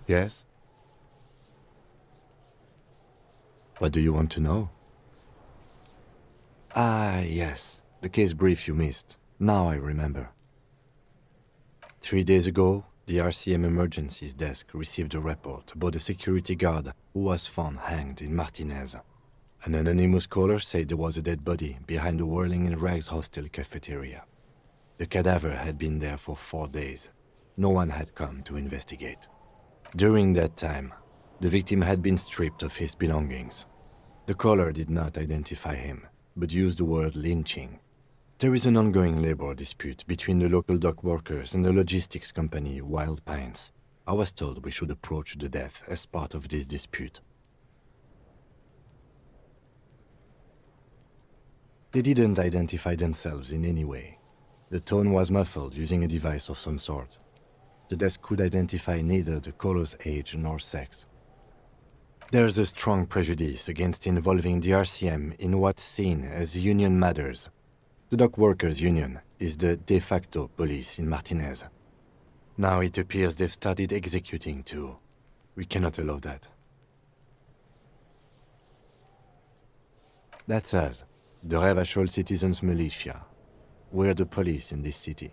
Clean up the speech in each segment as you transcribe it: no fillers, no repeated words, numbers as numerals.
Yes? What do you want to know? Ah, yes. The case brief you missed. Now I remember. 3 days ago, the RCM Emergencies Desk received a report about a security guard who was found hanged in Martinez. An anonymous caller said there was a dead body behind the Whirling in Rags hostel cafeteria. The cadaver had been there for 4 days. No one had come to investigate. During that time, the victim had been stripped of his belongings. The caller did not identify him, but used the word lynching. There is an ongoing labor dispute between the local dock workers and the logistics company Wild Pines. I was told we should approach the death as part of this dispute. They didn't identify themselves in any way. The tone was muffled using a device of some sort. The desk could identify neither the caller's age nor sex. There's a strong prejudice against involving the RCM in what's seen as union matters. The dock workers' union is the de facto police in Martinez. Now it appears they've started executing too. We cannot allow that. That's us, the Revachol Citizens Militia. We're the police in this city.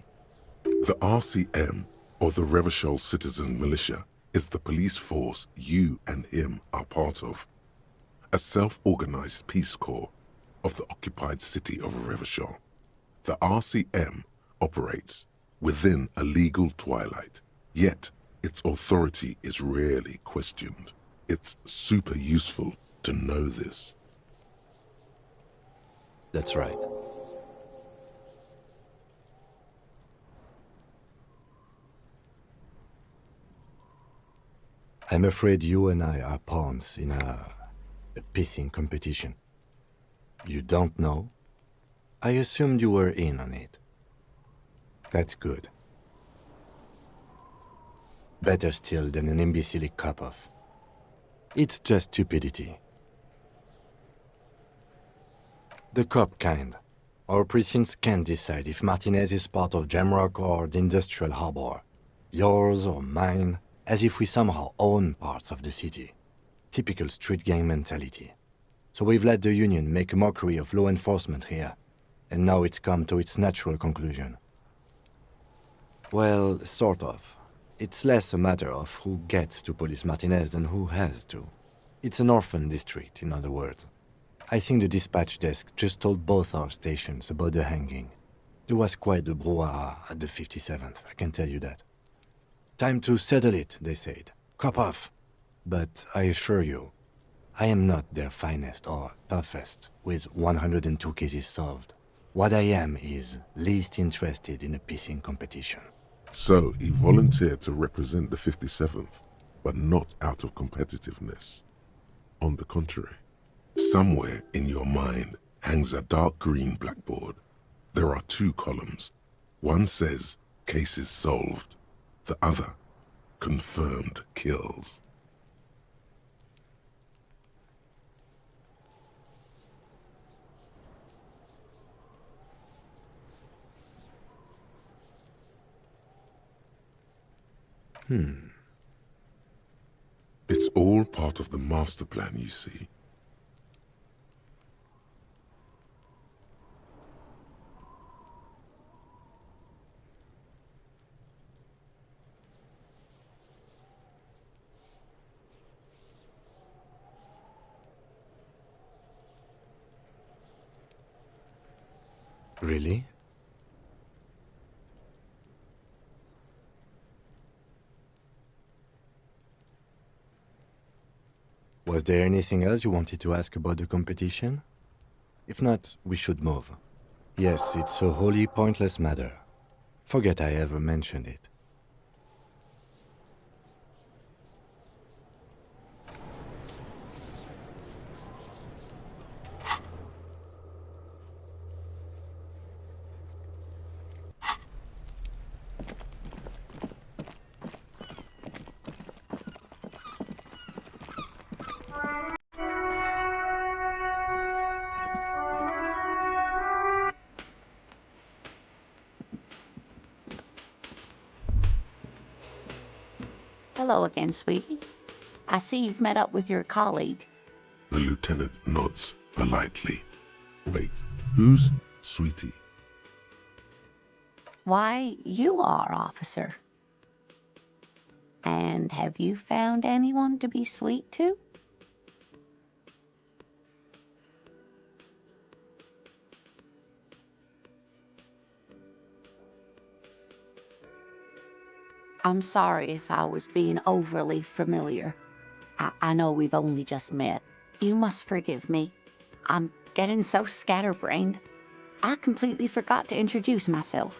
The RCM, or the Revachol Citizen Militia, is the police force you and him are part of. A self-organized peace corps of the occupied city of Revachol. The RCM operates within a legal twilight, yet its authority is rarely questioned. It's super useful to know this. That's right. I'm afraid you and I are pawns in a pissing competition. You don't know? I assumed you were in on it. That's good. Better still than an imbecilic cop-off. It's just stupidity. The cop kind. Our precincts can't decide if Martinez is part of Jamrock or the Industrial Harbor. Yours or mine, as if we somehow own parts of the city. Typical street gang mentality. So we've let the union make a mockery of law enforcement here, and now it's come to its natural conclusion. Well, sort of. It's less a matter of who gets to police Martinez than who has to. It's an orphan district, in other words. I think the dispatch desk just told both our stations about the hanging. There was quite the brouhaha at the 57th, I can tell you that. Time to settle it, they said. Cop off. But I assure you, I am not their finest or toughest, with 102 cases solved. What I am is least interested in a pissing competition. So he volunteered to represent the 57th, but not out of competitiveness. On the contrary, somewhere in your mind hangs a dark green blackboard. There are 2 columns. One says, cases solved. The other, confirmed kills. It's all part of the master plan, you see. Really? Was there anything else you wanted to ask about the competition? If not, we should move. Yes, it's a wholly pointless matter. Forget I ever mentioned it. Hello again, sweetie. I see you've met up with your colleague. The lieutenant nods politely. Wait, who's Sweetie? Why, you are, officer. And have you found anyone to be sweet to? I'm sorry if I was being overly familiar. I know we've only just met. You must forgive me. I'm getting so scatterbrained. I completely forgot to introduce myself.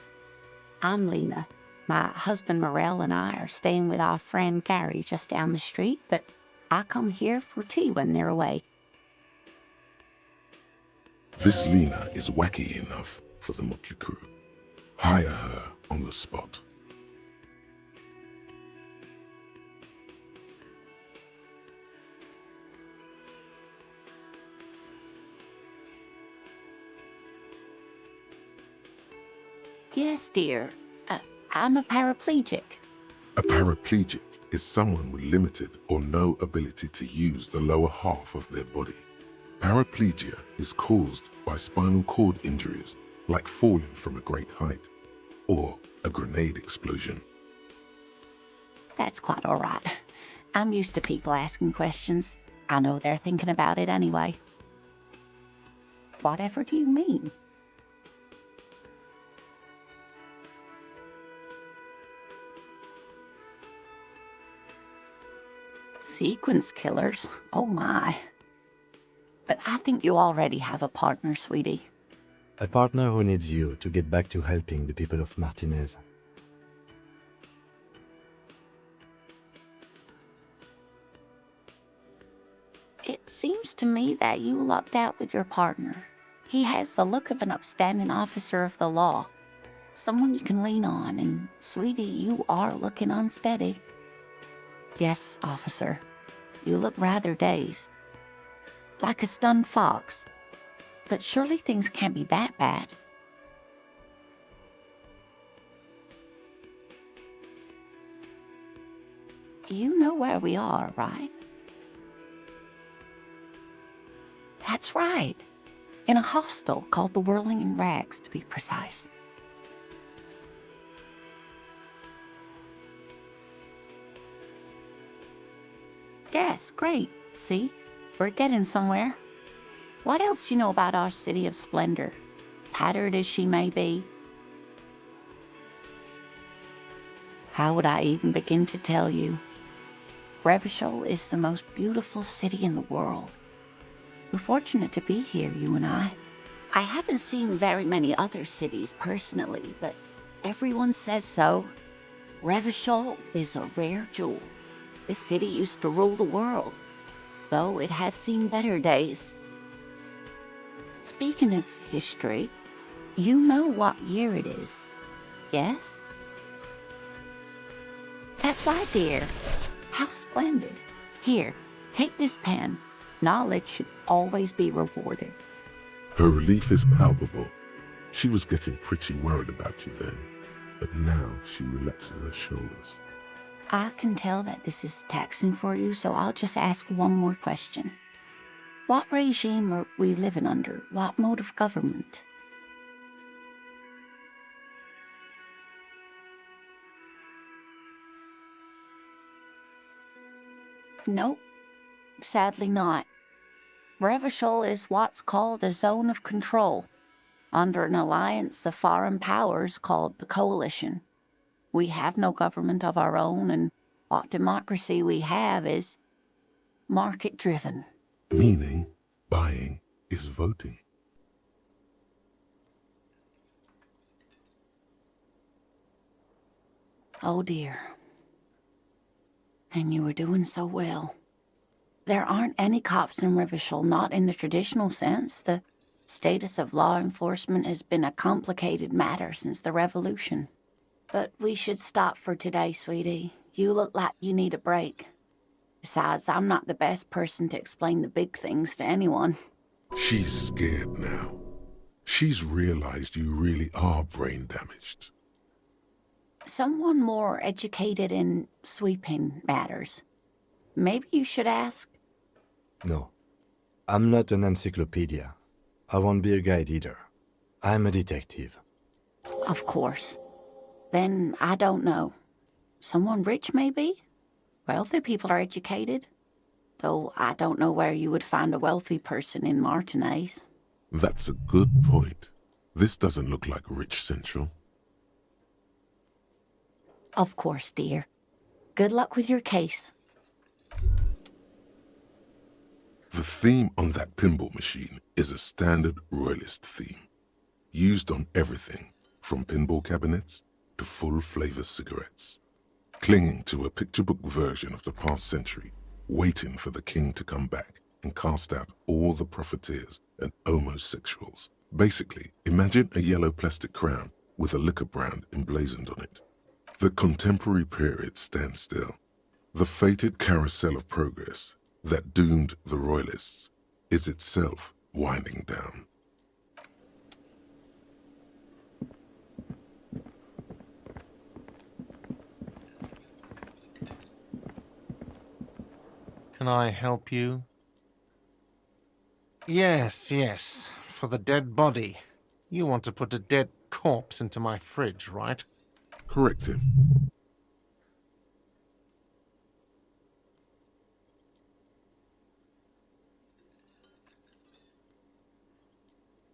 I'm Lena. My husband Morel and I are staying with our friend Gary just down the street, but I come here for tea when they're away. This Lena is wacky enough for the motley crew. Hire her on the spot. Yes, dear. I'm a paraplegic. A paraplegic is someone with limited or no ability to use the lower half of their body. Paraplegia is caused by spinal cord injuries, like falling from a great height, or a grenade explosion. That's quite all right. I'm used to people asking questions. I know they're thinking about it anyway. Whatever do you mean? Sequence killers? Oh my. But I think you already have a partner, sweetie. A partner who needs you to get back to helping the people of Martinez. It seems to me that you lucked out with your partner. He has the look of an upstanding officer of the law. Someone you can lean on, and sweetie, you are looking unsteady. Yes, officer. You look rather dazed. Like a stunned fox. But surely things can't be that bad. You know where we are, right? That's right. In a hostel called the Whirling in Rags, to be precise. Yes, great. See? We're getting somewhere. What else do you know about our city of splendor? Tattered as she may be. How would I even begin to tell you? Revachol is the most beautiful city in the world. We're fortunate to be here, you and I. I haven't seen very many other cities personally, but everyone says so. Revachol is a rare jewel. This city used to rule the world, though it has seen better days. Speaking of history, you know what year it is, yes? That's right, dear. How splendid. Here, take this pen. Knowledge should always be rewarded. Her relief is palpable. She was getting pretty worried about you then, but now she relaxes her shoulders. I can tell that this is taxing for you, so I'll just ask one more question. What regime are we living under? What mode of government? Nope, sadly not. Revachol is what's called a zone of control, under an alliance of foreign powers called the Coalition. We have no government of our own, and what democracy we have is market-driven. Meaning, buying is voting. Oh dear. And you were doing so well. There aren't any cops in Revachol, not in the traditional sense. The status of law enforcement has been a complicated matter since the revolution. But we should stop for today, sweetie. You look like you need a break. Besides, I'm not the best person to explain the big things to anyone. She's scared now. She's realized you really are brain damaged. Someone more educated in sweeping matters. Maybe you should ask. No. I'm not an encyclopedia. I won't be a guide either. I'm a detective. Of course. Then I don't know. Someone rich, maybe? Wealthy people are educated. Though I don't know where you would find a wealthy person in Martinez. That's a good point. This doesn't look like Rich Central. Of course, dear. Good luck with your case. The theme on that pinball machine is a standard royalist theme, used on everything from pinball cabinets to full-flavor cigarettes, clinging to a picture book version of the past century, waiting for the king to come back and cast out all the profiteers and homosexuals. Basically, imagine a yellow plastic crown with a liquor brand emblazoned on it. The contemporary period stands still. The fated carousel of progress that doomed the royalists is itself winding down. Can I help you? Yes, for the dead body. You want to put a dead corpse into my fridge, right? Correct him.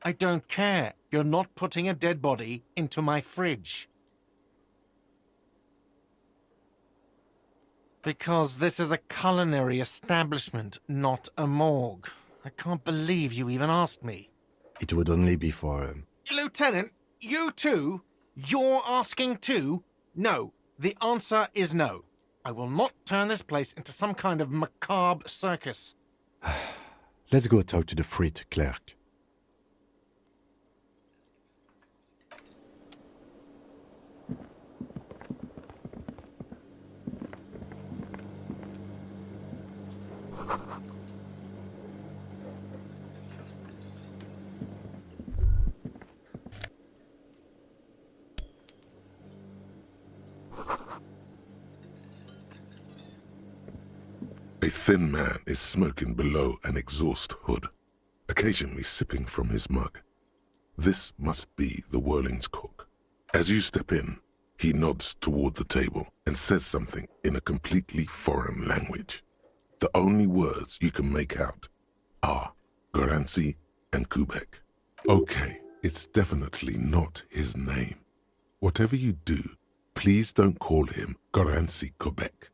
I don't care. You're not putting a dead body into my fridge. Because this is a culinary establishment, not a morgue. I can't believe you even asked me. It would only be for... Lieutenant, you too? You're asking too? No. The answer is no. I will not turn this place into some kind of macabre circus. Let's go talk to the frit clerk. A thin man is smoking below an exhaust hood, occasionally sipping from his mug. This must be the Whirling's cook. As you step in, he nods toward the table and says something in a completely foreign language. The only words you can make out are Garancy and Quebec. Okay, it's definitely not his name. Whatever you do, please don't call him Garancy Quebec.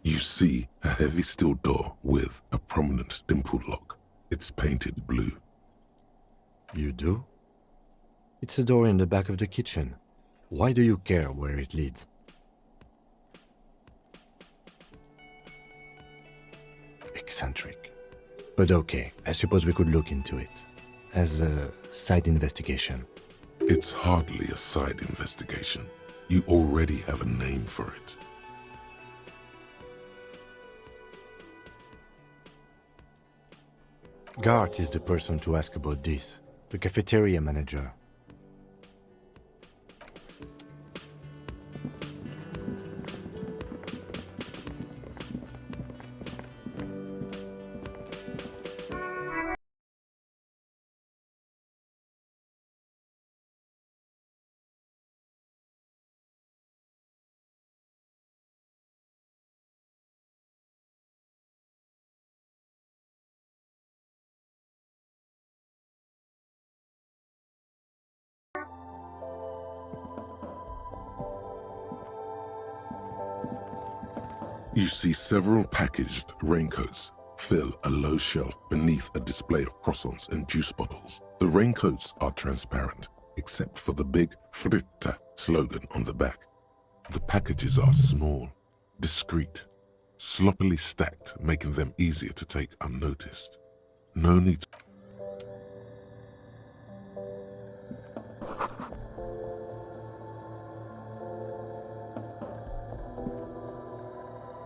You see a heavy steel door with a prominent dimple lock. It's painted blue. You do? It's a door in the back of the kitchen. Why do you care where it leads? Eccentric. But okay, I suppose we could look into it. As a side investigation. It's hardly a side investigation. You already have a name for it. Gart is the person to ask about this. The cafeteria manager. You see several packaged raincoats fill a low shelf beneath a display of croissants and juice bottles. The raincoats are transparent, except for the big Fritta slogan on the back. The packages are small, discreet, sloppily stacked, making them easier to take unnoticed. No need to...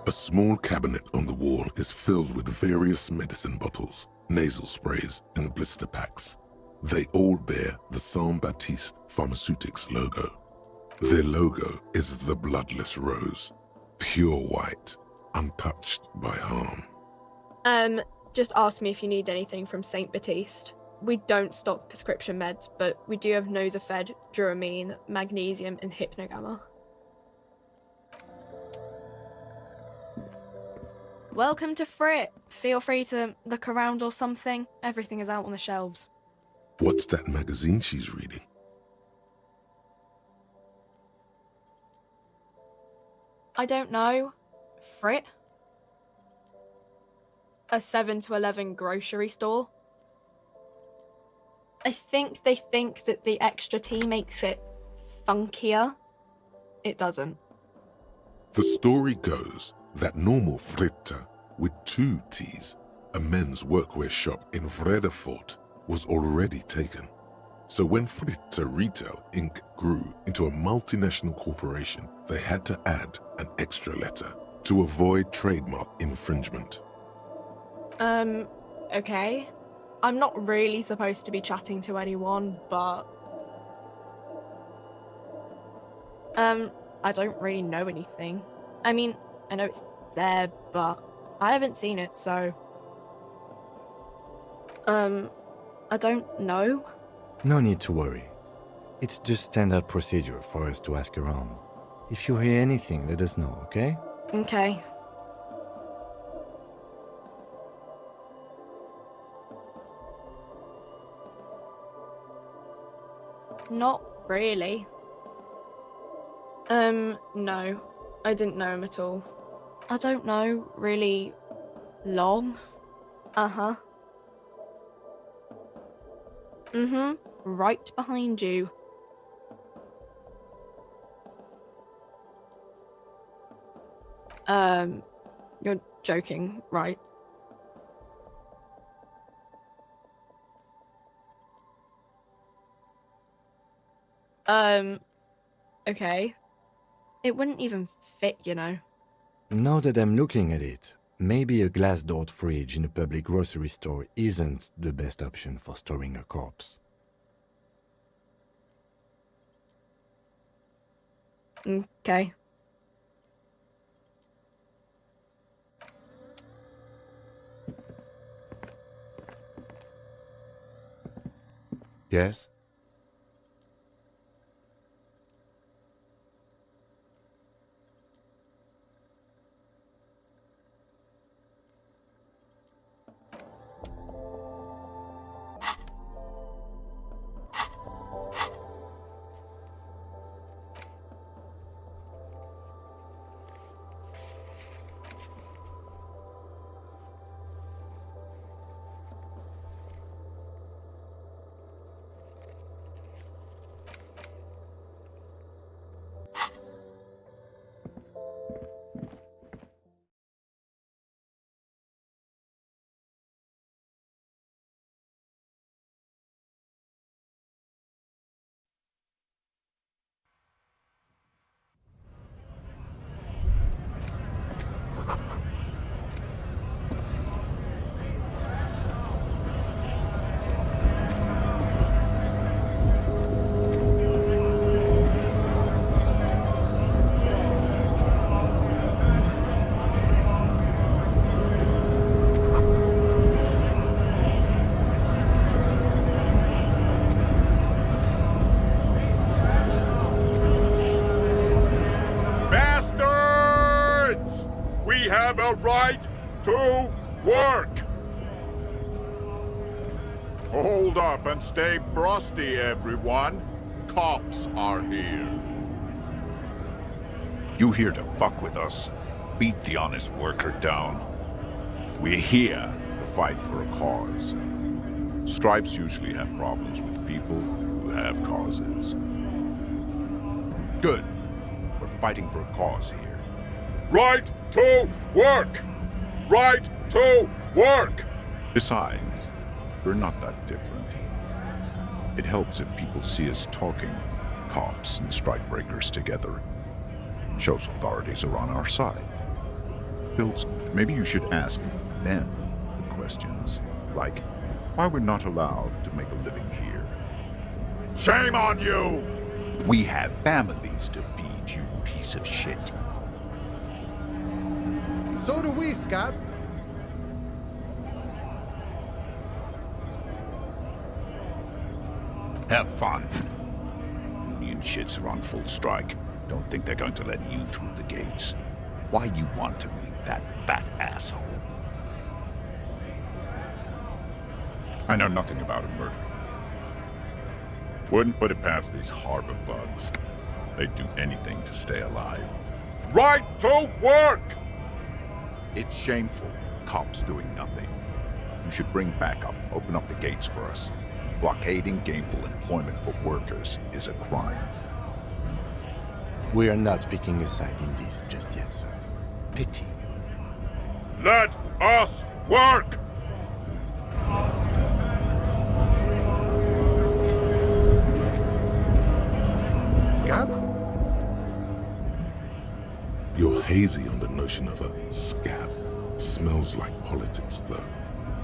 A small cabinet on the wall is filled with various medicine bottles, nasal sprays, and blister packs. They all bear the Saint Baptiste Pharmaceutics logo. Their logo is the bloodless rose, pure white, untouched by harm. Just ask me if you need anything from Saint Baptiste. We don't stock prescription meds, but we do have Nosafed, Duramine, Magnesium, and Hypnogamma. Welcome to Frit. Feel free to look around or something. Everything is out on the shelves. What's that magazine she's reading? I don't know. Frit? A 7 to 11 grocery store. I think they think that the extra T makes it funkier. It doesn't. The story goes that normal Fritta, with 2 T's, a men's workwear shop in Vredefort, was already taken. So when Fritta Retail Inc. grew into a multinational corporation, they had to add an extra letter to avoid trademark infringement. Okay. I'm not really supposed to be chatting to anyone, but... I don't really know anything. I mean, I know it's there, but I haven't seen it, so... I don't know. No need to worry. It's just standard procedure for us to ask around. If you hear anything, let us know, okay? Okay. Not really. No. I didn't know him at all. I don't know, really long. Uh-huh. Right behind you. You're joking, right? Okay. It wouldn't even fit, you know. Now that I'm looking at it, maybe a glass-doored fridge in a public grocery store isn't the best option for storing a corpse. Okay. Yes? have a right to work! Hold up and stay frosty, everyone. Cops are here. You here to fuck with us? Beat the honest worker down. We're here to fight for a cause. Stripes usually have problems with people who have causes. Good. We're fighting for a cause here. Right to work! Right to work! Besides, we're not that different. It helps if people see us talking, cops and strikebreakers together. Shows authorities are on our side. Bills, maybe you should ask them the questions, like why we're not allowed to make a living here. Shame on you! We have families to feed, you piece of shit. So do we, Scab. Have fun. Union shits are on full strike. Don't think they're going to let you through the gates. Why you want to meet that fat asshole? I know nothing about a murder. Wouldn't put it past these harbor bugs. They'd do anything to stay alive. Right to work! It's shameful. Cops doing nothing. You should bring backup. Open up the gates for us. Blockading gainful employment for workers is a crime. We are not picking a side in this just yet, sir. Pity. Let us work! Scab? You're hazy on the notion of a scab. Smells like politics, though.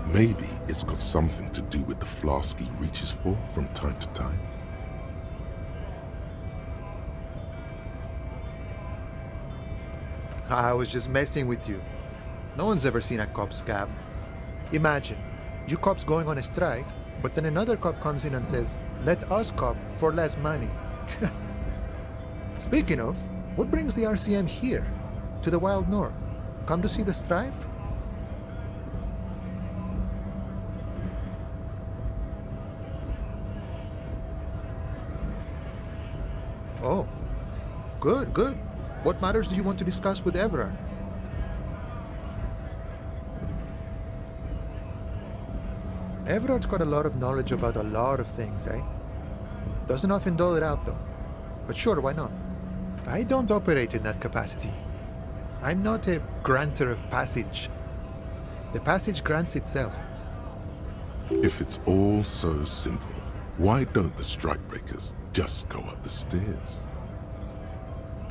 Maybe it's got something to do with the flask he reaches for from time to time. I was just messing with you. No one's ever seen a cop scab. Imagine, you cops going on a strike, but then another cop comes in and says, "Let us cop for less money." Speaking of, what brings the RCM here, to the Wild North? Come to see the strife? Oh, good, good. What matters do you want to discuss with Everard? Everard's got a lot of knowledge about a lot of things, eh? Doesn't often dole it out, though. But sure, why not? I don't operate in that capacity. I'm not a granter of passage. The passage grants itself. If it's all so simple, why don't the strikebreakers just go up the stairs?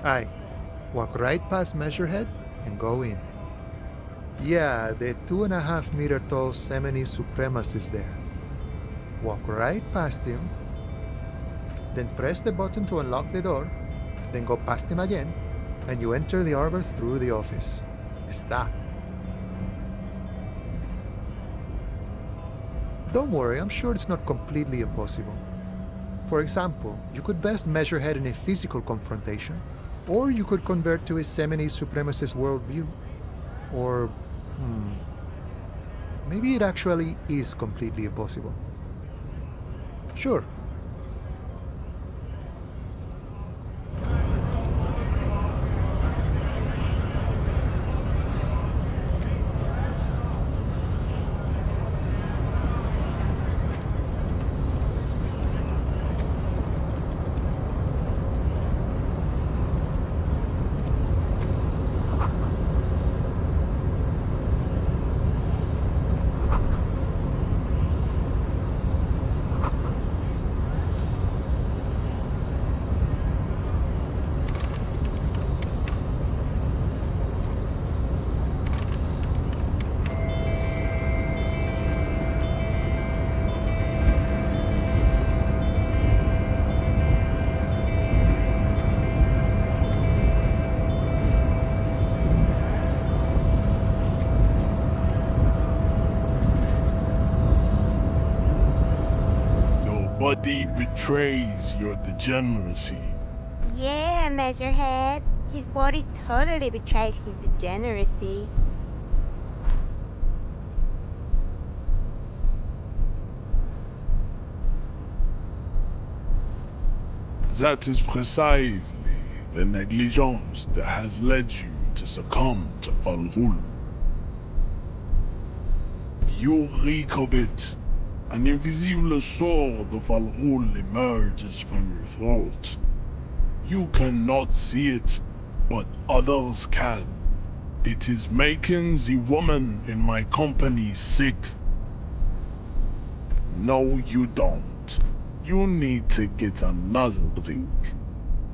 Aye. Walk right past Measurehead and go in. Yeah, the 2.5-meter tall Semini supremacist there. Walk right past him, then press the button to unlock the door, then go past him again, and you enter the arbor through the office. Está. Don't worry, I'm sure it's not completely impossible. For example, you could best Measurehead in a physical confrontation, or you could convert to a Semini supremacist worldview. Or, maybe it actually is completely impossible. Sure. Nobody betrays your degeneracy. Yeah, Measurehead. His body totally betrays his degeneracy. That is precisely the negligence that has led you to succumb to Al Ghul. You reek of it. An invisible sword of Al Ghul emerges from your throat. You cannot see it, but others can. It is making the woman in my company sick. No, you don't. You need to get another drink.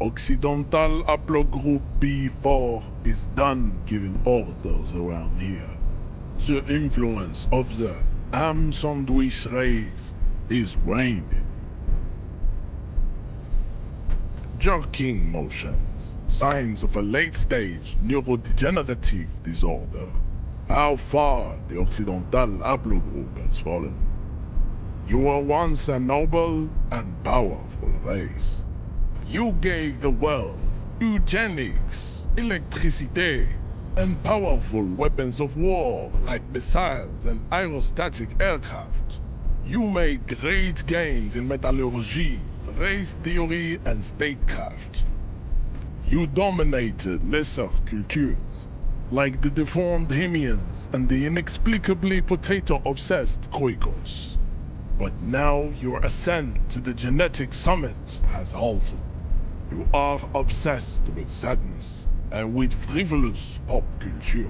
Occidental Haplogroup B4 is done giving orders around here. The influence of the ham sandwich race is waning. jerking motions, signs of a late-stage neurodegenerative disorder. How far the Occidental haplogroup has fallen. You were once a noble and powerful race. You gave the world eugenics, electricity, and powerful weapons of war like missiles and aerostatic aircraft. You made great gains in metallurgy, race theory, and statecraft. You dominated lesser cultures, like the deformed Hemians and the inexplicably potato-obsessed Khoikos. But now your ascent to the genetic summit has halted. You are obsessed with sadness and with frivolous pop culture.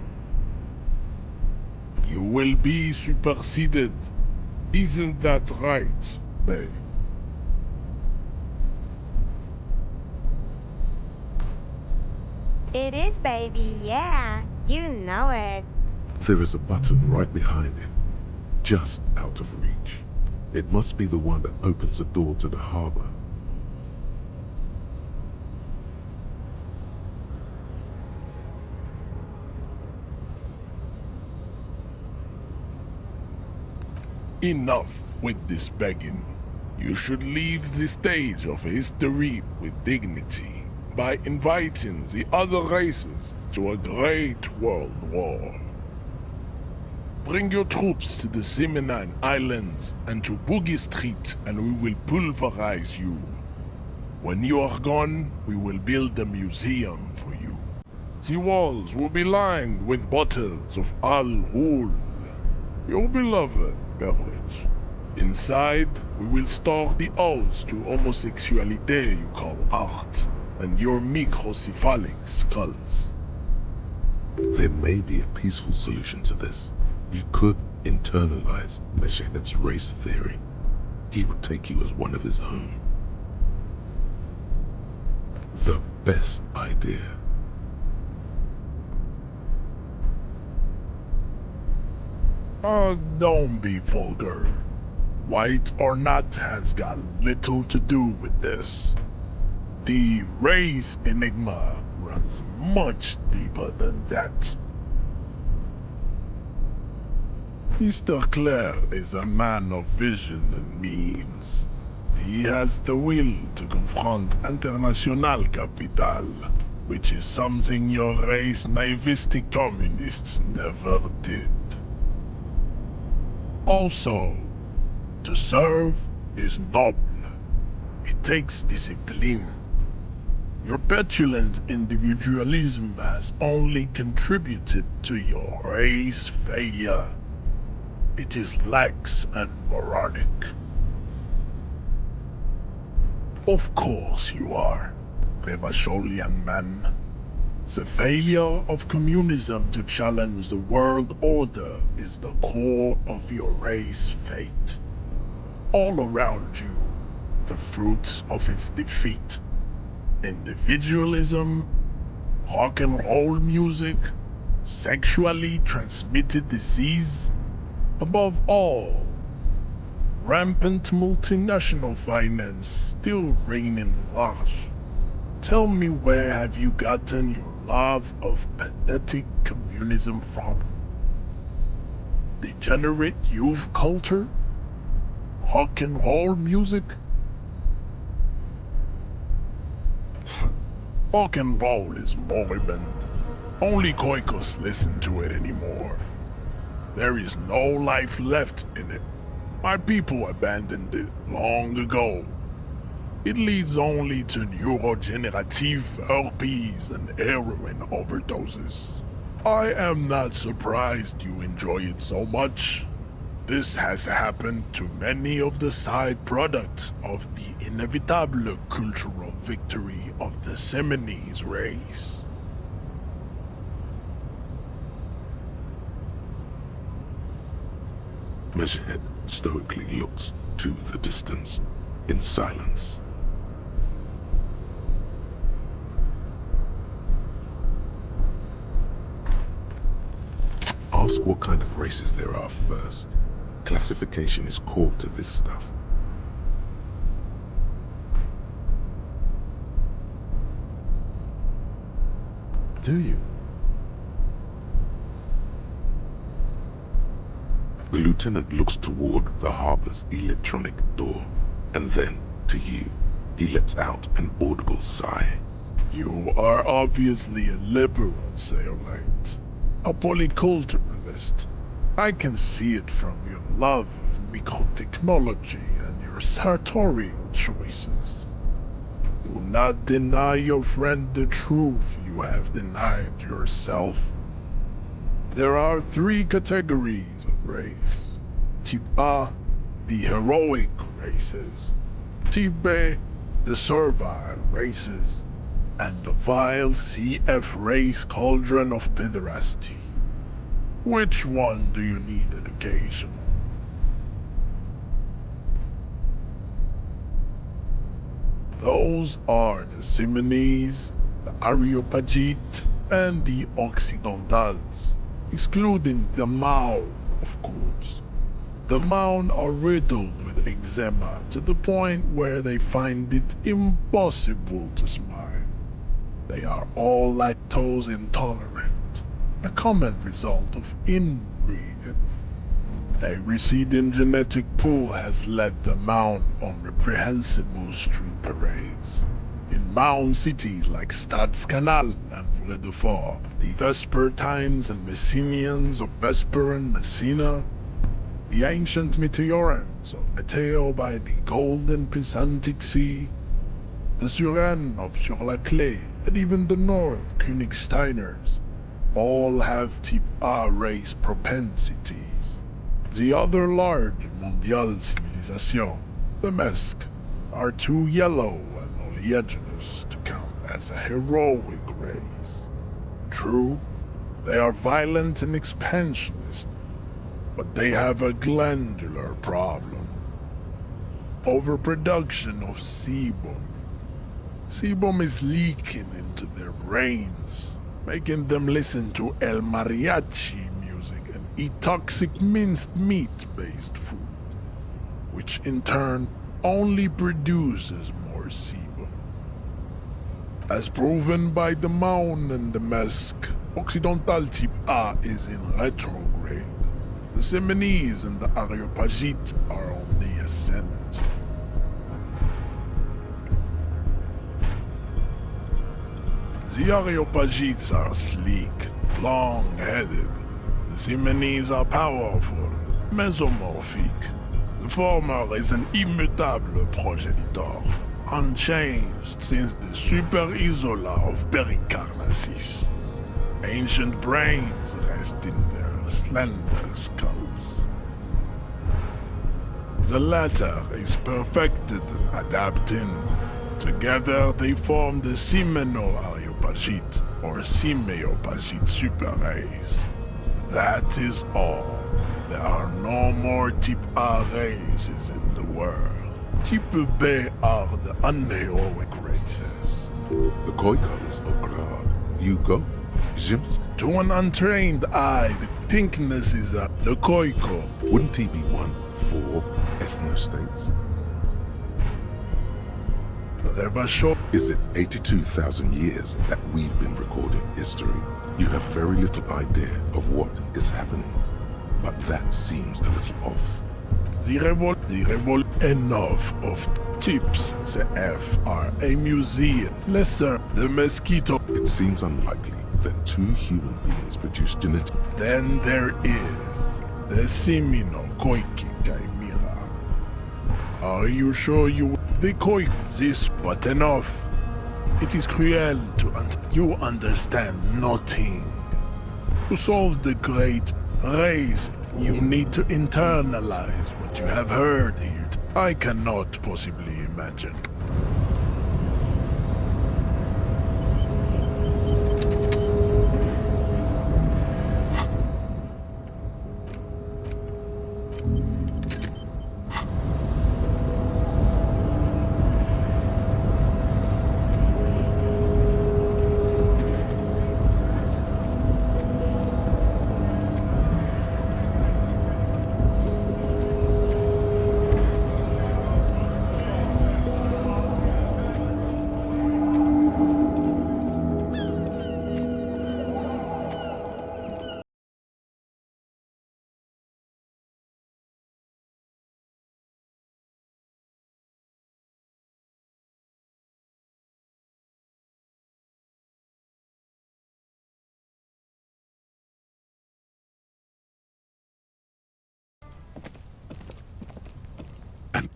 You will be superseded. Isn't that right, Bay? It is, baby, yeah. You know it. There is a button right behind it, just out of reach. It must be the one that opens the door to the harbor. Enough with this begging. You should leave the stage of history with dignity by inviting the other races to a great world war. Bring your troops to the Simenine Islands and to Boogie Street and we will pulverize you. When you are gone, we will build a museum for you. The walls will be lined with bottles of Al Ghul, your beloved beverage. Inside, we will store the odes to homosexuality you call art, and your microcephalic skulls. There may be a peaceful solution to this. You could internalize Meshached's race theory. He would take you as one of his own. The best idea. Don't be vulgar. White or not has got little to do with this. The race enigma runs much deeper than that. Mr. Clare is a man of vision and means. He has the will to confront international capital, which is something your race naivistic communists never did. Also, to serve is noble. It takes discipline. Your petulant individualism has only contributed to your race failure. It is lax and moronic. Of course you are, Revacholian man. The failure of communism to challenge the world order is the core of your race fate. All around you, the fruits of its defeat. Individualism, rock and roll music, sexually transmitted disease, above all, rampant multinational finance still reigning large. Tell me, where have you gotten your love of pathetic communism from? Degenerate youth culture? Rock and roll music? Rock and roll is moribund. Only Khoikos listen to it anymore. There is no life left in it. My people abandoned it long ago. It leads only to neurodegenerative herpes and heroin overdoses. I am not surprised you enjoy it so much. This has happened to many of the side products of the inevitable cultural victory of the Seminese race. Meshached stoically looks to the distance, in silence. Ask what kind of races there are first. Classification is core to this stuff. Do you? The lieutenant looks toward the harbor's electronic door, and then, to you, he lets out an audible sigh. You are obviously a liberal, Sailmate. A polyculturalist. I can see it from your love of microtechnology and your sartorial choices. Do not deny your friend the truth you have denied yourself. There are 3 categories of race. Type A, the heroic races. Type B, the servile races. And the vile CF race cauldron of pederasty. Which one do you need education on? Those are the Simonese, the Areopagite, and the Occidentals, excluding the Mao, of course. The Mao are riddled with eczema to the point where they find it impossible to smile. They are all lactose intolerant, a common result of inbreeding. A receding genetic pool has led the Mao on reprehensible street parades. In Mao cities like Stadskanal and Vredefort, the Vespertines and Messenians of Vesper and Messina, the ancient Meteorans of Meteo by the golden Pisantic Sea, the Suren of Sur-la-Clé, and even the North Königsteiners, all have Type A race propensities. The other large mondial civilization, the Mesk, are too yellow and oleaginous to count as a heroic race. True, they are violent and expansionist, but they have a glandular problem. Overproduction of sebum. Sebum is leaking into their brains, making them listen to El Mariachi music and eat toxic minced meat-based food, which in turn only produces more sebum. As proven by the Maun and the Mesk, Occidental Type A is in retrograde. The Simonese and the Areopagite are on the ascent. The Areopagites are sleek, long-headed. The Simonese are powerful, mesomorphic. The former is an immutable progenitor, unchanged since the Super Isola of Pericarnassus. Ancient brains rest in their slender skulls. The latter is perfected and adapting. Together they form the Simeno-Areopagite or Simeopagite super race. That is all. There are no more Type A races in the world. Type B are the unheroic races. The Khoikals of Grad, Yugo, Zhimsk. To an untrained eye, the pinkness is the Khoiko. Wouldn't he be 4 ethno-states? Is it 82,000 years that we've been recording history? You have very little idea of what is happening, but that seems a little off. The revolt enough of tips, the F are a museum. Lesser, the mosquito. It seems unlikely that 2 human beings produce genetic. Then there is the Simino Koiki Chimera. Are you sure you... The Koik this, but enough. It is cruel to you understand nothing. To solve the great race, you need to internalize what you have heard here. I cannot possibly imagine.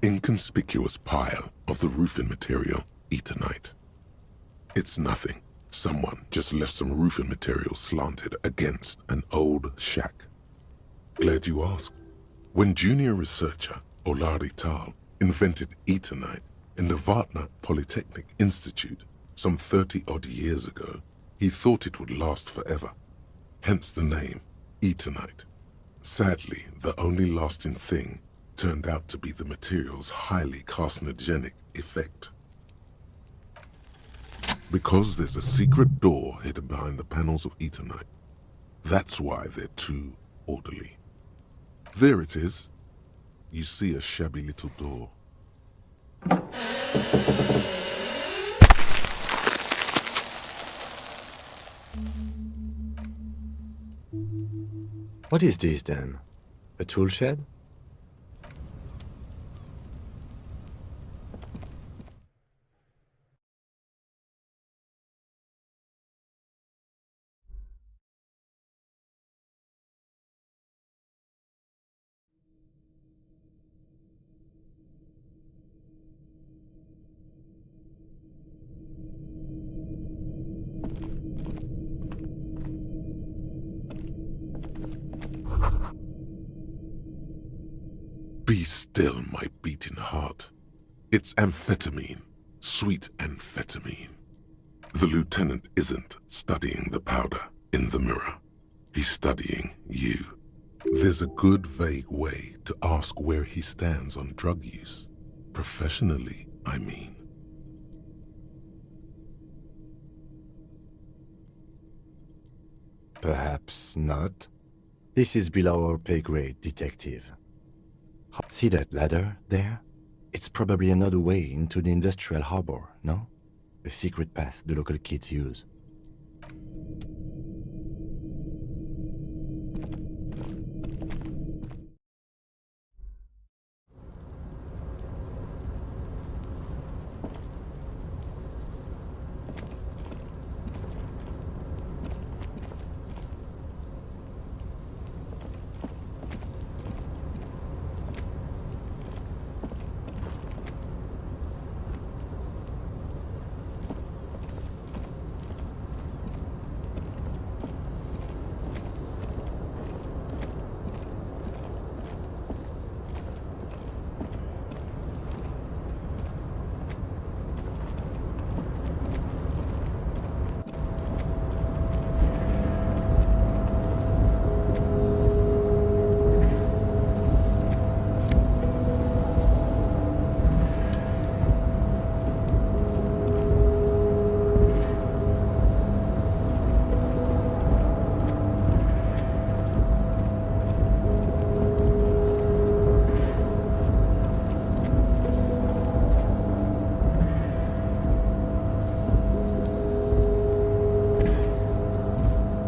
inconspicuous pile of the roofing material, Eternite. It's nothing. Someone just left some roofing material slanted against an old shack. Glad you asked. When junior researcher Olari Tal invented Eternite in the Vatna Polytechnic Institute some 30-odd years ago, he thought it would last forever. Hence the name, Eternite. Sadly, the only lasting thing turned out to be the material's highly carcinogenic effect. Because there's a secret door hidden behind the panels of Eternite. That's why they're too orderly. There it is. You see a shabby little door. What is this then? A tool shed? Be still, my beating heart. It's amphetamine, sweet amphetamine. The lieutenant isn't studying the powder in the mirror. He's studying you. There's a good vague way to ask where he stands on drug use. Professionally, I mean. Perhaps not. This is below our pay grade, detective. See that ladder there? It's probably another way into the industrial harbor, no? A secret path the local kids use.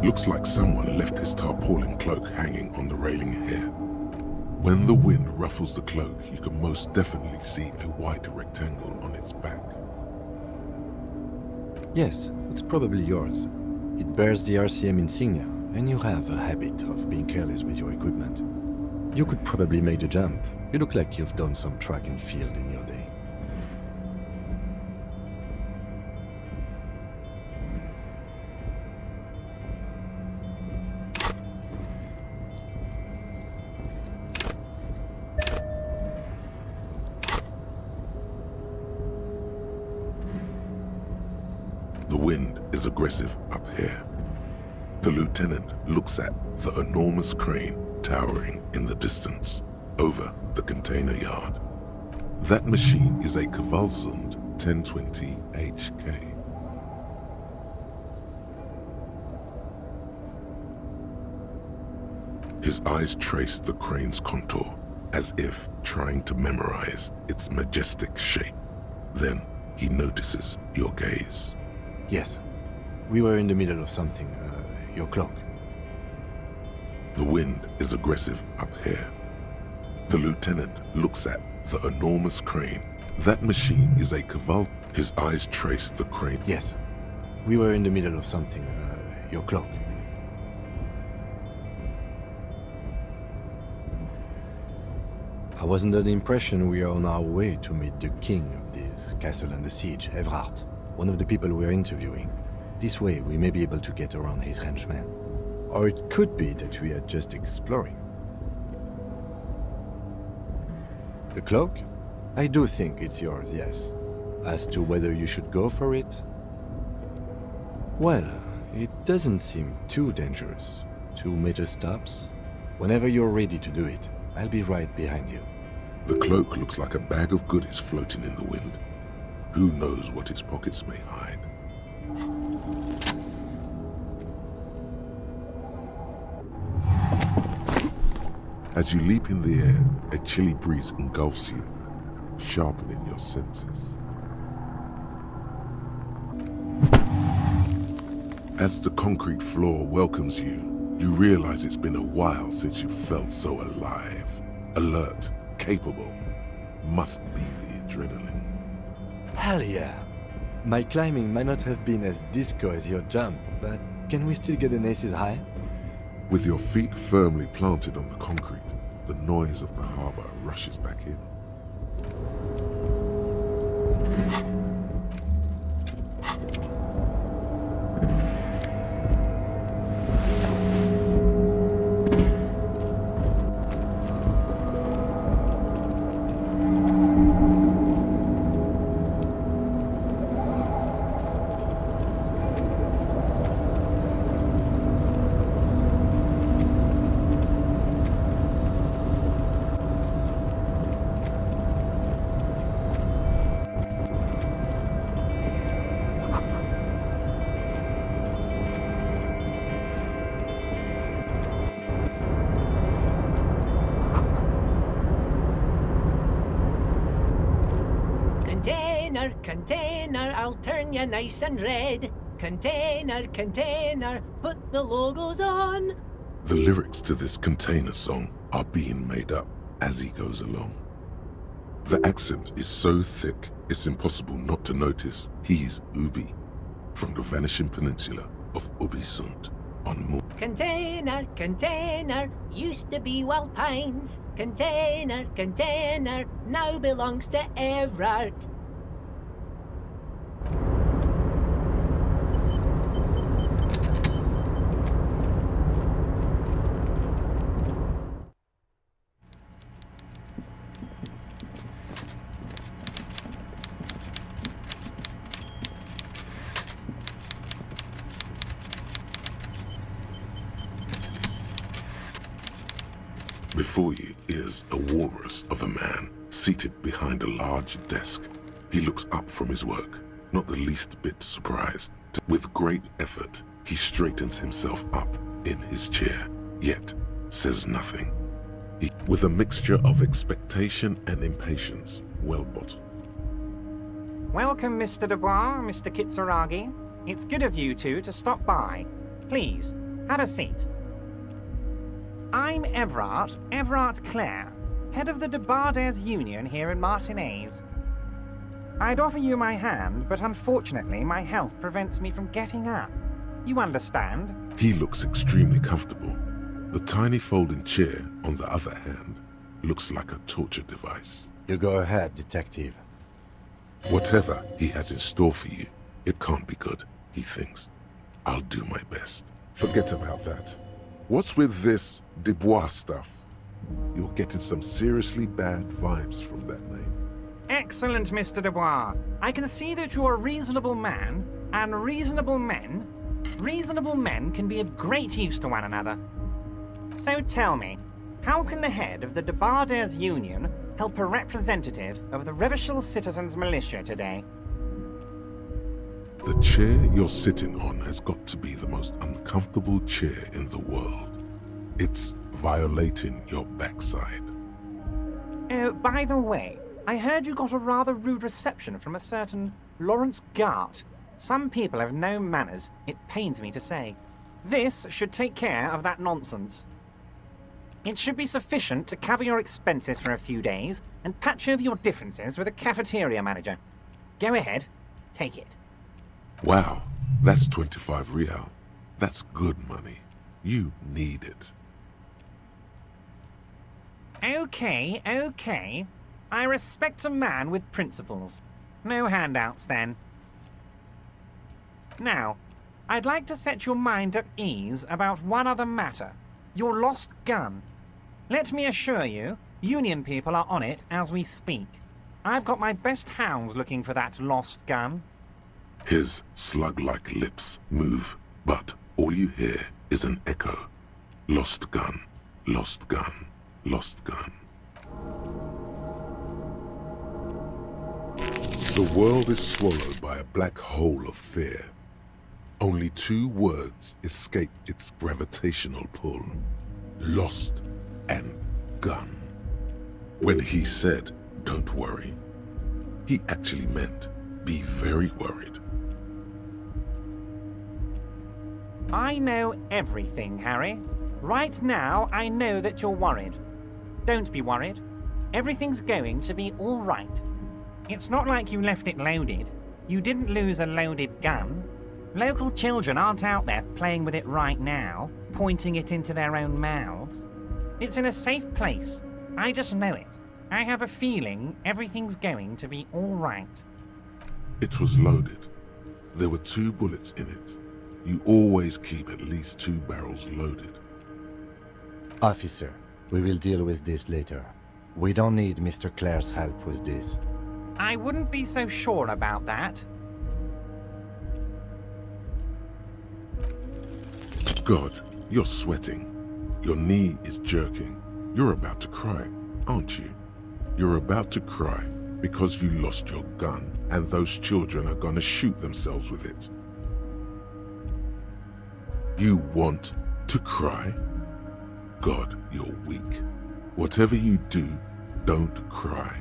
Looks like someone left his tarpaulin cloak hanging on the railing here. When the wind ruffles the cloak, you can most definitely see a white rectangle on its back. Yes, it's probably yours. It bears the RCM insignia, and you have a habit of being careless with your equipment. You could probably make the jump. You look like you've done some track and field in your day. The wind is aggressive up here. The lieutenant looks at the enormous crane towering in the distance over the container yard. That machine is a Kvalsund 1020 HK. His eyes trace the crane's contour as if trying to memorize its majestic shape. Then he notices your gaze. Yes. We were in the middle of something. Your clock. The wind is aggressive up here. The lieutenant looks at the enormous crane. That machine is a Kval. His eyes trace the crane. Yes. We were in the middle of something. Your clock. I was under the impression we are on our way to meet the king of this castle under siege, Evrard, one of the people we are interviewing. This way, we may be able to get around his henchmen. Or it could be that we are just exploring. The cloak? I do think it's yours, yes. As to whether you should go for it? Well, it doesn't seem too dangerous. 2-meter stops. Whenever you're ready to do it, I'll be right behind you. The cloak looks like a bag of goodies floating in the wind. Who knows what its pockets may hide? As you leap in the air, a chilly breeze engulfs you, sharpening your senses. As the concrete floor welcomes you, you realize it's been a while since you felt so alive, alert, capable. Must be the adrenaline. Hell yeah! My climbing might not have been as disco as your jump, but can we still get an ace's high? With your feet firmly planted on the concrete, the noise of the harbor rushes back in. Container, I'll turn you nice and red. Container, put the logos on. The lyrics to this container song are being made up as he goes along. The accent is so thick, it's impossible not to notice he's Ubi, from the vanishing peninsula of Ubisund on Moor. Container, used to be Wild Pines. Container, now belongs to Evrard. Before you is a walrus of a man seated behind a large desk. He looks up from his work, not the least bit surprised. With great effort, he straightens himself up in his chair, yet says nothing. With a mixture of expectation and impatience, well bottled. Welcome, Mr. Dubois, Mr. Kitsuragi. It's good of you two to stop by. Please, have a seat. I'm Evrard Clare, head of the Debarders Union here in Martinez. I'd offer you my hand, but unfortunately my health prevents me from getting up. You understand? He looks extremely comfortable. The tiny folding chair, on the other hand, looks like a torture device. You go ahead, detective. Whatever he has in store for you, it can't be good, he thinks. I'll do my best. Forget about that. What's with this Dubois stuff? You're getting some seriously bad vibes from that name. Excellent, Mr. Dubois. I can see that you're a reasonable man, and reasonable men can be of great use to one another. So tell me, how can the head of the Debarders Union help a representative of the Revachol Citizens Militia today? The chair you're sitting on has got to be the most uncomfortable chair in the world. It's violating your backside. Oh, by the way, I heard you got a rather rude reception from a certain Lawrence Gart. Some people have no manners, it pains me to say. This should take care of that nonsense. It should be sufficient to cover your expenses for a few days and patch over your differences with a cafeteria manager. Go ahead, take it. Wow, that's 25 real. That's good money. You need it. Okay, okay. I respect a man with principles. No handouts, then. Now, I'd like to set your mind at ease about one other matter. Your lost gun. Let me assure you, Union people are on it as we speak. I've got my best hounds looking for that lost gun. His slug-like lips move, but all you hear is an echo. Lost gun, lost gun, lost gun. The world is swallowed by a black hole of fear. Only 2 words escape its gravitational pull. Lost and gun. When he said, "Don't worry," he actually meant, be very worried. I know everything, Harry. Right now, I know that you're worried. Don't be worried. Everything's going to be all right. It's not like you left it loaded. You didn't lose a loaded gun. Local children aren't out there playing with it right now, pointing it into their own mouths. It's in a safe place. I just know it. I have a feeling everything's going to be all right. It was loaded. There were 2 bullets in it. You always keep at least 2 barrels loaded. Officer, we will deal with this later. We don't need Mr. Clare's help with this. I wouldn't be so sure about that. God, you're sweating. Your knee is jerking. You're about to cry, aren't you? You're about to cry because you lost your gun and those children are gonna shoot themselves with it. You want to cry? God, you're weak. Whatever you do, don't cry.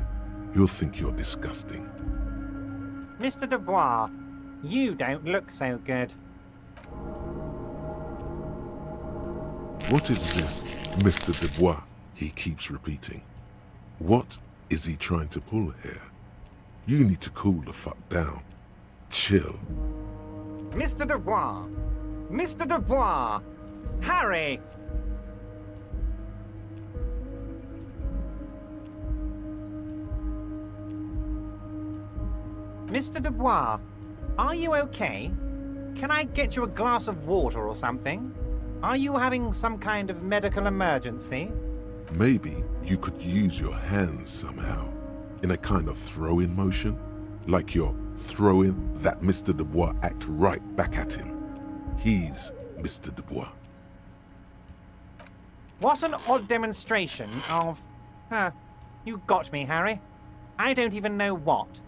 He'll think you're disgusting. Mr. Dubois, you don't look so good. What is this, Mr. Dubois? He keeps repeating. What is he trying to pull here? You need to cool the fuck down. Chill. Mr. Dubois! Mr. Dubois! Harry! Mr. Dubois, are you okay? Can I get you a glass of water or something? Are you having some kind of medical emergency? Maybe you could use your hands somehow, in a kind of throw-in motion, like you're throwing that Mr. Dubois act right back at him. He's Mr. Dubois. What an odd demonstration of... you got me, Harry. I don't even know what.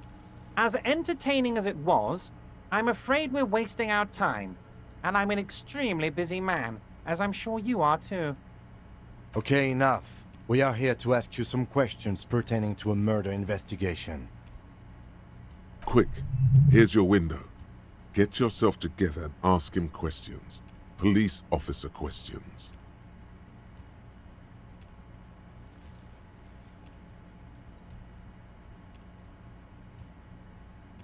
As entertaining as it was, I'm afraid we're wasting our time. And I'm an extremely busy man, as I'm sure you are too. Okay, enough. We are here to ask you some questions pertaining to a murder investigation. Quick, here's your window. Get yourself together and ask him questions. Police officer questions.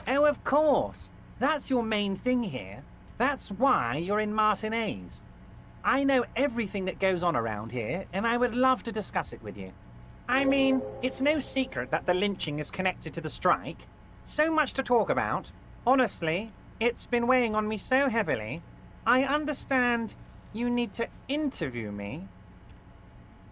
Oh, of course. That's your main thing here. That's why you're in Martinez. I know everything that goes on around here, and I would love to discuss it with you. I mean, it's no secret that the lynching is connected to the strike. So much to talk about. Honestly, it's been weighing on me so heavily. I understand you need to interview me.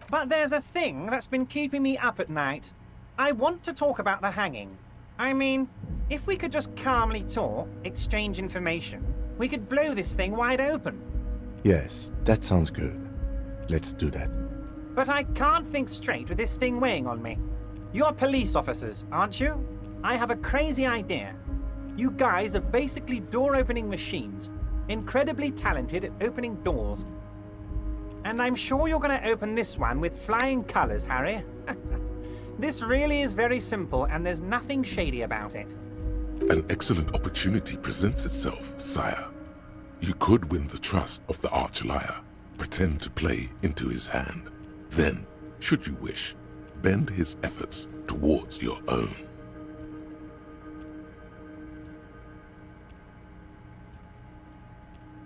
But there's a thing that's been keeping me up at night. I want to talk about the hanging. I mean, if we could just calmly talk, exchange information, we could blow this thing wide open. Yes, that sounds good. Let's do that. But I can't think straight with this thing weighing on me. You're police officers, aren't you? I have a crazy idea. You guys are basically door-opening machines, incredibly talented at opening doors. And I'm sure you're going to open this one with flying colors, Harry. This really is very simple, and there's nothing shady about it. An excellent opportunity presents itself, sire. You could win the trust of the arch-liar, pretend to play into his hand. Then, should you wish, bend his efforts towards your own.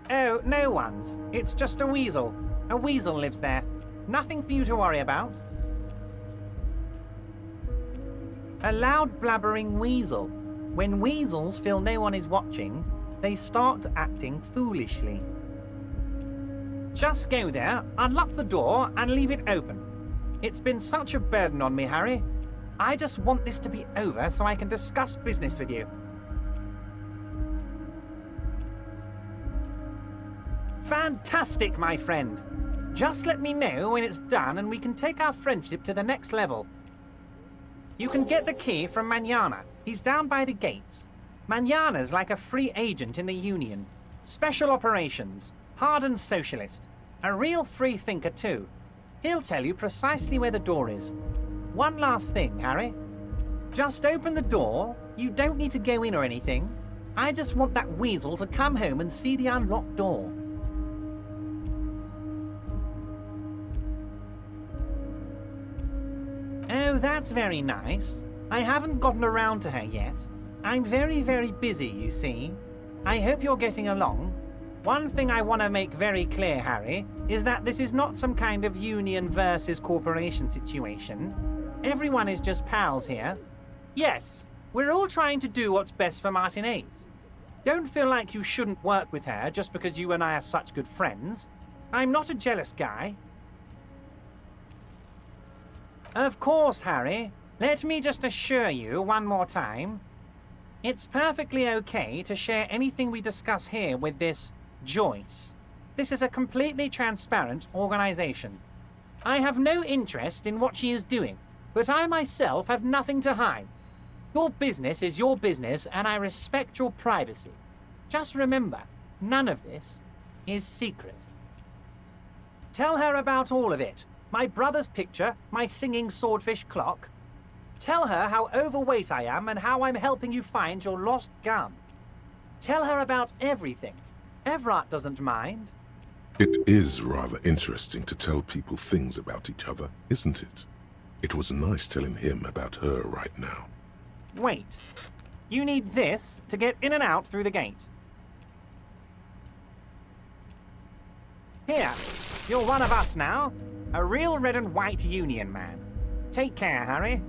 Oh, no one's. It's just a weasel. A weasel lives there. Nothing for you to worry about. A loud blabbering weasel. When weasels feel no one is watching, they start acting foolishly. Just go there, unlock the door, and leave it open. It's been such a burden on me, Harry. I just want this to be over so I can discuss business with you. Fantastic, my friend. Just let me know when it's done and we can take our friendship to the next level. You can get the key from Manana. He's down by the gates. Manana's like a free agent in the Union. Special operations. Hardened socialist. A real free thinker too. He'll tell you precisely where the door is. One last thing, Harry. Just open the door. You don't need to go in or anything. I just want that weasel to come home and see the unlocked door. Oh, that's very nice. I haven't gotten around to her yet. I'm very, very busy, you see. I hope you're getting along. One thing I want to make very clear, Harry, is that this is not some kind of union versus corporation situation. Everyone is just pals here. Yes, we're all trying to do what's best for Martinez. Don't feel like you shouldn't work with her just because you and I are such good friends. I'm not a jealous guy. Of course, Harry. Let me just assure you one more time. It's perfectly okay to share anything we discuss here with this Joyce. This is a completely transparent organization. I have no interest in what she is doing, but I myself have nothing to hide. Your business is your business, and I respect your privacy. Just remember, none of this is secret. Tell her about all of it. My brother's picture, my singing swordfish clock. Tell her how overweight I am and how I'm helping you find your lost gun. Tell her about everything. Everard doesn't mind. It is rather interesting to tell people things about each other, isn't it? It was nice telling him about her right now. Wait. You need this to get in and out through the gate. Here. You're one of us now. A real red and white Union man. Take care, Harry.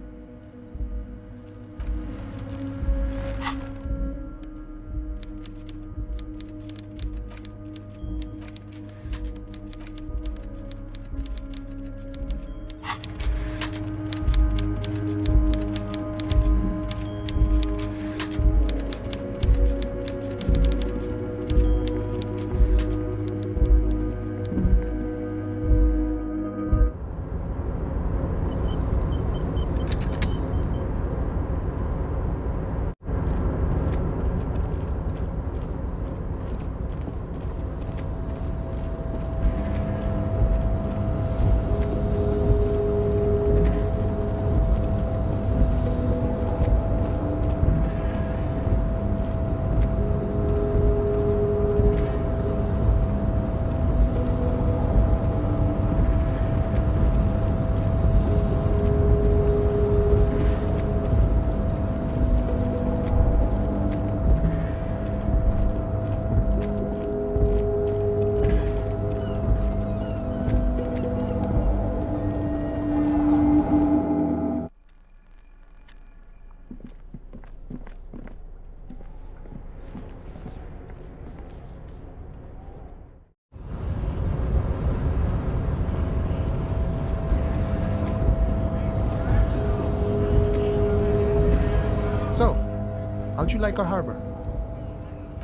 How'd you like our harbor?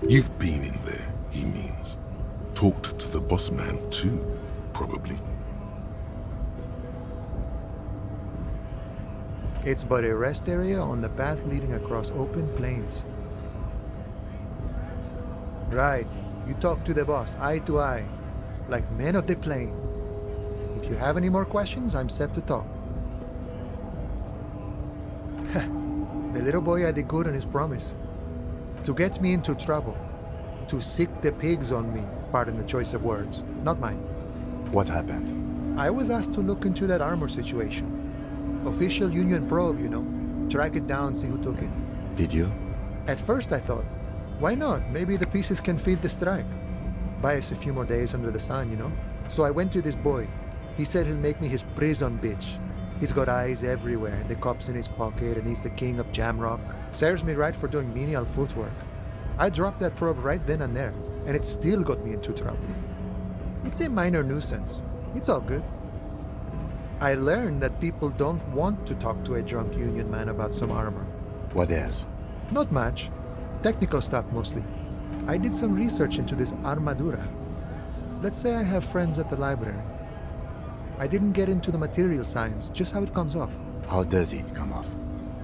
You've been in there, he means. Talked to the boss man too, probably. It's but a rest area on the path leading across open plains. Right, you talk to the boss eye to eye, like men of the plain. If you have any more questions, I'm set to talk. The little boy had it good on his promise. To get me into trouble. To sick the pigs on me, pardon the choice of words, not mine. What happened? I was asked to look into that armor situation. Official Union probe, you know. Track it down, see who took it. Did you? At first I thought, why not? Maybe the pieces can feed the strike. Buy us a few more days under the sun, you know? So I went to this boy. He said he'll make me his prison bitch. He's got eyes everywhere, and the cop's in his pocket, and he's the king of Jamrock. Serves me right for doing menial footwork. I dropped that probe right then and there, and it still got me into trouble. It's a minor nuisance. It's all good. I learned that people don't want to talk to a drunk union man about some armor. What else? Not much. Technical stuff mostly. I did some research into this armadura. Let's say I have friends at the library. I didn't get into the material science, just how it comes off. How does it come off?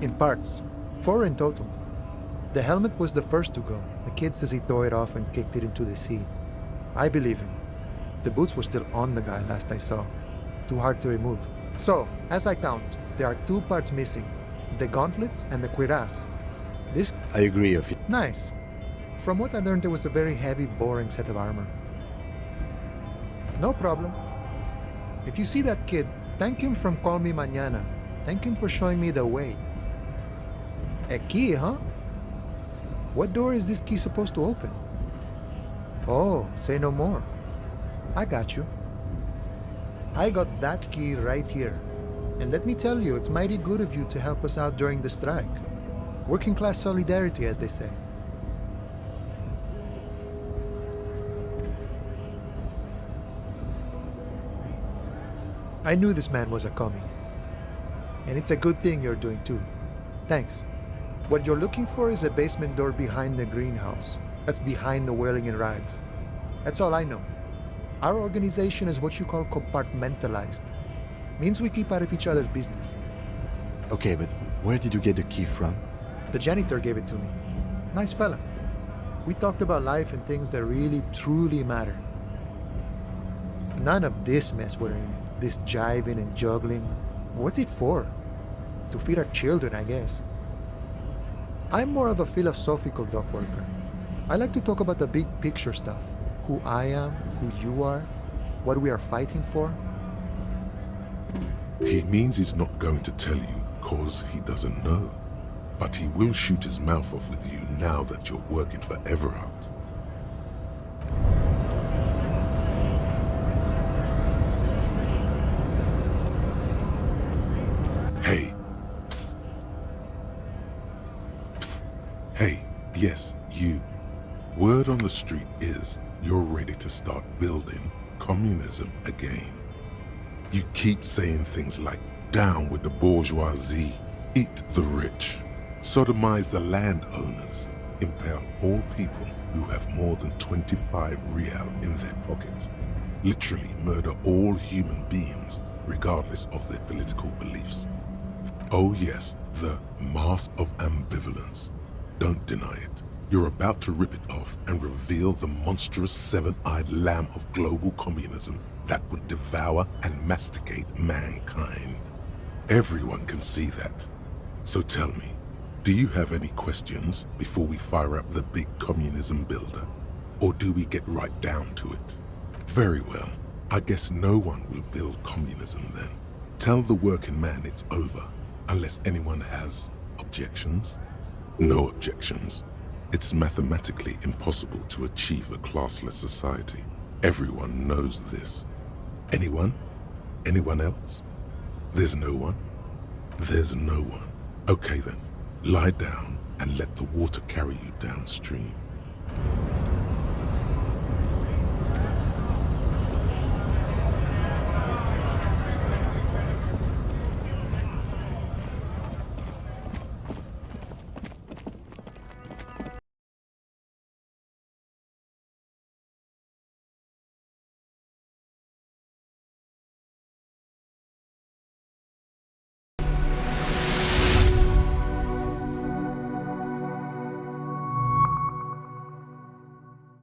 In parts. 4 in total. The helmet was the first to go. The kid says he tore it off and kicked it into the sea. I believe him. The boots were still on the guy last I saw. Too hard to remove. So, as I count, there are 2 parts missing. The gauntlets and the cuirass. This... I agree of it. Nice. From what I learned, it was a very heavy, boring set of armor. No problem. If you see that kid, thank him from Call Me Mañana. Thank him for showing me the way. A key, huh? What door is this key supposed to open? Oh, say no more. I got you. I got that key right here. And let me tell you, it's mighty good of you to help us out during the strike. Working class solidarity, as they say. I knew this man was a commie. And it's a good thing you're doing too. Thanks. What you're looking for is a basement door behind the greenhouse. That's behind the whirling and rags. That's all I know. Our organization is what you call compartmentalized. Means we keep out of each other's business. Okay, but where did you get the key from? The janitor gave it to me. Nice fella. We talked about life and things that really, truly matter. None of this mess we're in. This jiving and juggling. What's it for? To feed our children, I guess. I'm more of a philosophical dock worker. I like to talk about the big picture stuff. Who I am, who you are, what we are fighting for. He means he's not going to tell you, cause he doesn't know. But he will shoot his mouth off with you now that you're working for Everard. Hey. Psst. Psst. Hey, yes, you. Word on the street is you're ready to start building communism again. You keep saying things like, down with the bourgeoisie, eat the rich, sodomize the landowners, impale all people who have more than 25 real in their pockets, literally murder all human beings regardless of their political beliefs. Oh yes, the mask of ambivalence. Don't deny it. You're about to rip it off and reveal the monstrous seven-eyed lamb of global communism that would devour and masticate mankind. Everyone can see that. So tell me, do you have any questions before we fire up the big communism builder? Or do we get right down to it? Very well. I guess no one will build communism then. Tell the working man it's over, unless anyone has objections. No objections. It's mathematically impossible to achieve a classless society. Everyone knows this. Anyone? Anyone else? There's no one? There's no one. Okay then, lie down and let the water carry you downstream.